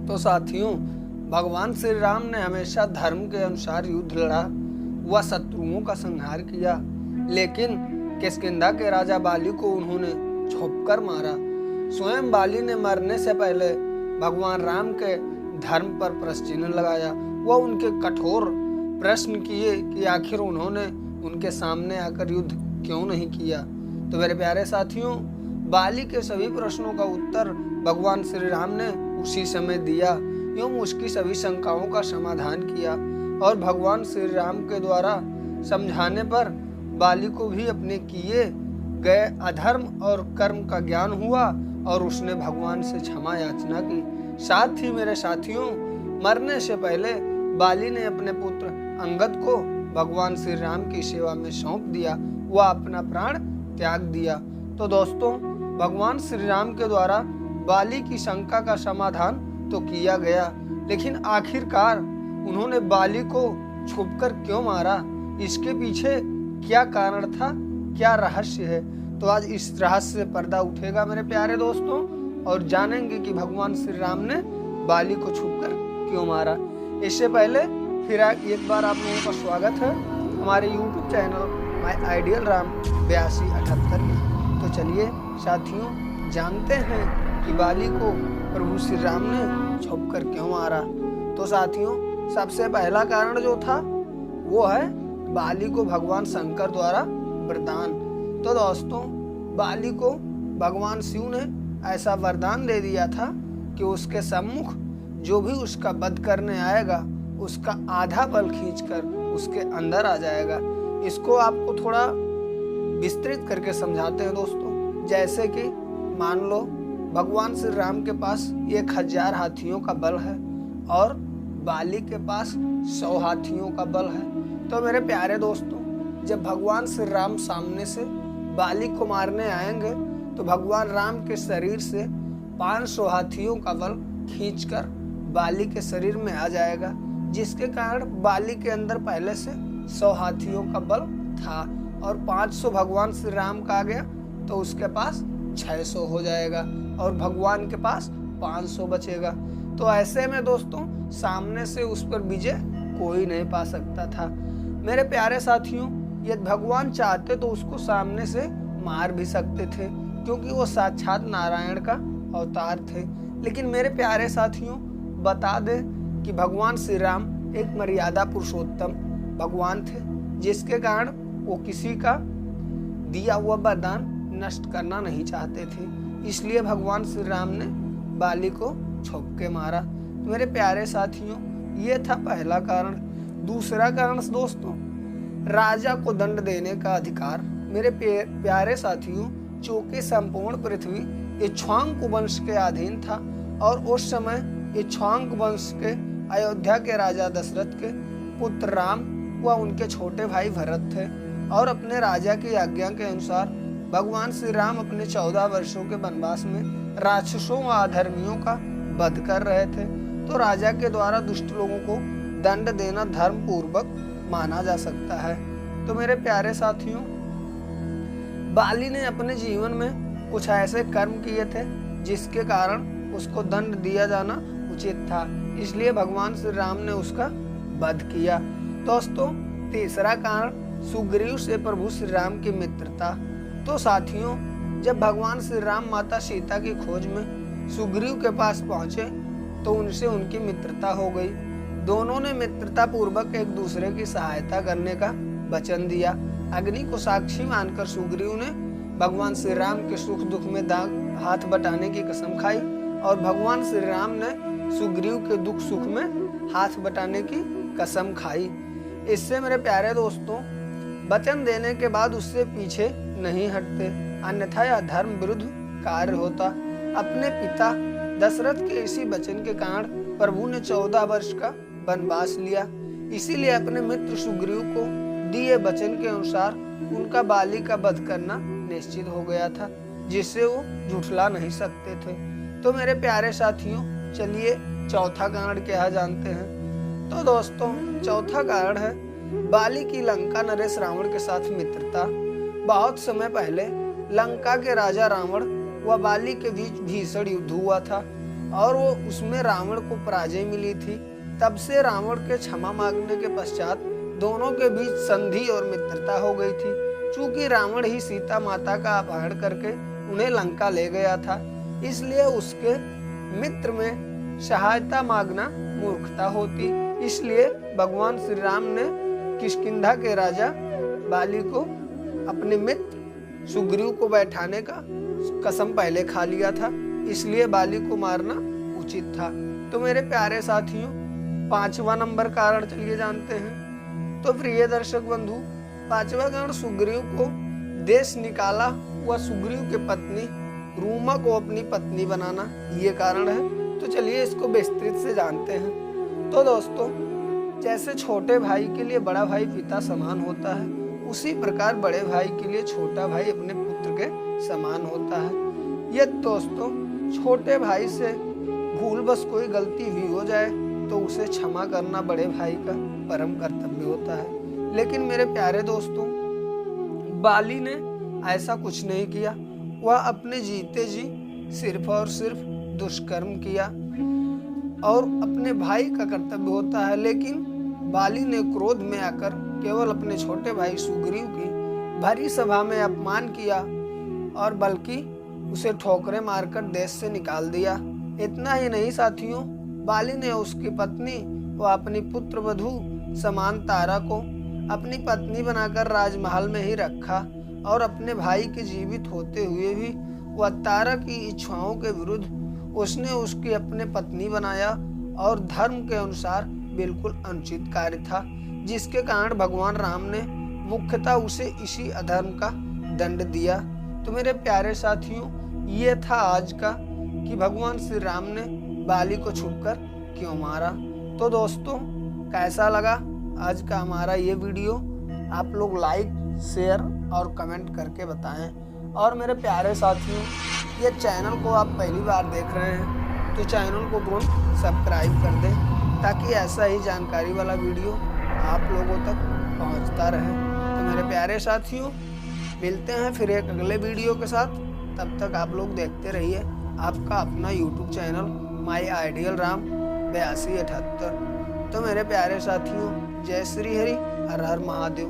तो साथियों, भगवान श्री राम ने हमेशा धर्म के अनुसार युद्ध लड़ा, वह शत्रुओं का संहार किया, लेकिन किष्किंधा के राजा बाली को उन्होंने छोपकर मारा। स्वयं बाली ने मरने से पहले भगवान राम के धर्म पर प्रश्न चिन्ह लगाया। वह उनके कठोर प्रश्न किए कि आखिर उन्होंने उनके सामने आकर युद्ध क्यों नहीं किया। तो मेरे प्यारे साथियों, बाली के सभी प्रश्नों का उत्तर भगवान श्री राम ने उसी समय दिया एवं उसकी सभी शंकाओं का समाधान किया, और भगवान श्री राम के द्वारा समझाने पर बाली को भी अपने किए गए अधर्म और कर्म का ज्ञान हुआ और उसने भगवान से क्षमा याचना की। साथ ही मेरे साथियों, मरने से पहले बाली ने अपने पुत्र अंगद को भगवान श्री राम की सेवा में सौंप दिया, वह अपना प्राण त्याग दिया। तो दोस्तों, भगवान श्री राम के द्वारा बाली की शंका का समाधान तो किया गया, लेकिन आखिरकार उन्होंने बाली को छुपकर क्यों मारा, इसके पीछे क्या कारण था, क्या रहस्य है। तो आज इस रहस्य से पर्दा उठेगा मेरे प्यारे दोस्तों, और जानेंगे कि भगवान श्री राम ने बाली को छुपकर क्यों मारा। इससे पहले फिर एक बार आप लोगों का स्वागत है हमारे YouTube channel my ideal Ram 8278 में। तो चलिए साथियों, जानते हैं कि बाली को प्रभु श्री राम ने छुपकर क्यों मारा। तो साथियों, सबसे पहला कारण जो था वो है बाली को भगवान शंकर द्वारा वरदान। तो दोस्तों, बाली को भगवान शिव ने ऐसा वरदान दे दिया था कि उसके सम्मुख जो भी उसका वध करने आएगा उसका आधा बल खींचकर उसके अंदर आ जाएगा। इसको आपको थोड़ा विस्तृत करके समझाते हैं दोस्तों। जैसे कि मान लो भगवान श्री राम के पास 1000 हाथियों का बल है और बाली के पास 100 हाथियों का बल है। तो मेरे प्यारे दोस्तों, जब भगवान श्री राम सामने से बाली को मारने आएंगे तो भगवान राम के शरीर से 500 हाथियों का बल खींचकर बाली के शरीर में आ जाएगा, जिसके कारण बाली के अंदर पहले से 100 हाथियों का बल था और 500 भगवान श्री राम का आ गया तो उसके पास 600 हो जाएगा और भगवान के पास 500 बचेगा। तो ऐसे में दोस्तों, सामने से उस पर विजय कोई नहीं पा सकता था। मेरे प्यारे साथियों, यदि भगवान चाहते तो उसको सामने से मार भी सकते थे, क्योंकि वो साक्षात नारायण का अवतार थे। लेकिन मेरे प्यारे साथियों, बता दें कि भगवान श्री राम एक मर्यादा पुरुषोत्तम भगवान थे, जिसके कारण वो किसी का दिया हुआ वरदान नष्ट करना नहीं चाहते थे। इसलिए भगवान श्री राम ने बाली को छुप के मारा। तो मेरे प्यारे साथियों, ये था पहला कारण। दूसरा कारण दोस्तों, राजा को दंड देने का अधिकार। मेरे प्यारे साथियों, चूंकि संपूर्ण पृथ्वी इक्ष्वाकु वंश के अधीन था और उस समय इक्ष्वाकु वंश के अयोध्या के राजा दशरथ के पुत्र राम व उनके छोटे भाई भरत थे, और अपने राजा की आज्ञा के अनुसार भगवान श्री राम अपने 14 वर्षों के वनवास में राक्षसों व अधर्मियों का वध कर रहे थे। तो राजा के द्वारा दुष्ट लोगों को दंड देना धर्म पूर्वक माना जा सकता है। तो मेरे प्यारे साथियों, बाली ने अपने जीवन में कुछ ऐसे कर्म किए थे जिसके कारण उसको दंड दिया जाना उचित था, इसलिए भगवान श्री राम ने उसका वध किया। दोस्तों, तीसरा कारण सुग्रीव से प्रभु श्री राम की मित्रता। तो साथियों, जब भगवान श्री राम माता सीता की खोज में सुग्रीव के पास पहुंचे तो उनसे उनकी मित्रता हो गई। दोनों ने मित्रता पूर्वक एक दूसरे की सहायता करने का वचन दिया। अग्नि को साक्षी मानकर सुग्रीव ने भगवान श्री राम के सुख दुख में हाथ बटाने की कसम खाई और भगवान श्री राम ने सुग्रीव के दुख सुख में हाथ बटाने की कसम खाई। इससे मेरे प्यारे दोस्तों, वचन देने के बाद उससे पीछे नहीं हटते, अन्यथा यह धर्म विरुद्ध कार्य होता। अपने पिता दशरथ के इसी वचन के कारण प्रभु ने 14 वर्ष का वनवास लिया। इसीलिए अपने मित्र सुग्रीव को दिए वचन के अनुसार उनका बाली का वध करना निश्चित हो गया था, जिससे वो झुठला नहीं सकते थे। तो मेरे प्यारे साथियों, चलिए चौथा कारण क्या जानते हैं। तो दोस्तों, चौथा कारण है बाली की लंका नरेश रावण के साथ मित्रता। बहुत समय पहले लंका के राजा रावण व बाली के बीच भीषण युद्ध हुआ था। और वो उसमें रावण को पराजय मिली थी। तब से रावण के क्षमा मांगने के पश्चात दोनों के बीच संधि और मित्रता हो गई थी। चूंकि रावण ही सीता माता का अपहरण करके उन्हें लंका ले गया था, इसलिए उसके मित्र में सहायता मांगना मूर्खता होती। इसलिए भगवान श्री राम ने किष्किंधा के राजा बाली को अपने मित्र सुग्रीव को बैठाने का कसम पहले खा लिया था, इसलिए बाली को मारना उचित था। तो मेरे प्यारे साथियों, 5वां नंबर कारण चलिए जानते हैं। तो प्रिय दर्शक बंधु, 5वां कारण सुग्रीव को देश निकाला व सुग्रीव के पत्नी रूमा को अपनी पत्नी बनाना, ये कारण है। तो चलिए इसको विस्तृत से जानते हैं। तो दोस्तों, जैसे छोटे भाई के लिए बड़ा भाई पिता समान होता है, उसी प्रकार बड़े भाई के लिए छोटा भाई अपने पुत्र के समान होता है। ये दोस्तों, छोटे भाई से भूल बस कोई गलती भी हो जाए तो उसे क्षमा करना बड़े भाई का परम कर्तव्य होता है। लेकिन मेरे प्यारे दोस्तों, बाली ने ऐसा कुछ नहीं किया। वह अपने जीते जी सिर्फ और सिर्फ दुष्कर्म किया और अपने भाई का कर्तव्य होता है। लेकिन बाली ने क्रोध में आकर केवल अपने छोटे भाई सुग्रीव की भरी सभा में अपमान किया और बल्कि उसे ठोकरें मारकर देश से निकाल दिया। इतना ही नहीं साथियों, बाली ने उसकी पत्नी व अपनी पुत्र वधू समान तारा को अपनी पत्नी बनाकर राजमहल में ही रखा और अपने भाई के जीवित होते हुए भी वह तारा की इच्छाओं के विरुद्ध उसने उसकी अपने पत्नी बनाया और धर्म के अनुसार बिल्कुल अनुचित कार्य था, जिसके कारण भगवान राम ने मुख्यतः उसे इसी अधर्म का दंड दिया। तो मेरे प्यारे साथियों, ये था आज का कि भगवान श्री राम ने बाली को छुपकर क्यों मारा। तो दोस्तों, कैसा लगा आज का हमारा ये वीडियो? आप लोग लाइक, शेयर और कमेंट करके बताएं। और मेरे प्यारे साथियों, ये चैनल को आप पहली बार देख रहे हैं तो चैनल को तुरंत सब्सक्राइब कर दें, ताकि ऐसा ही जानकारी वाला वीडियो आप लोगों तक पहुंचता रहे। तो मेरे प्यारे साथियों, मिलते हैं फिर एक अगले वीडियो के साथ। तब तक आप लोग देखते रहिए आपका अपना YouTube channel my ideal Ram 8278। तो मेरे प्यारे साथियों, जय श्री हरि, हर हर महादेव।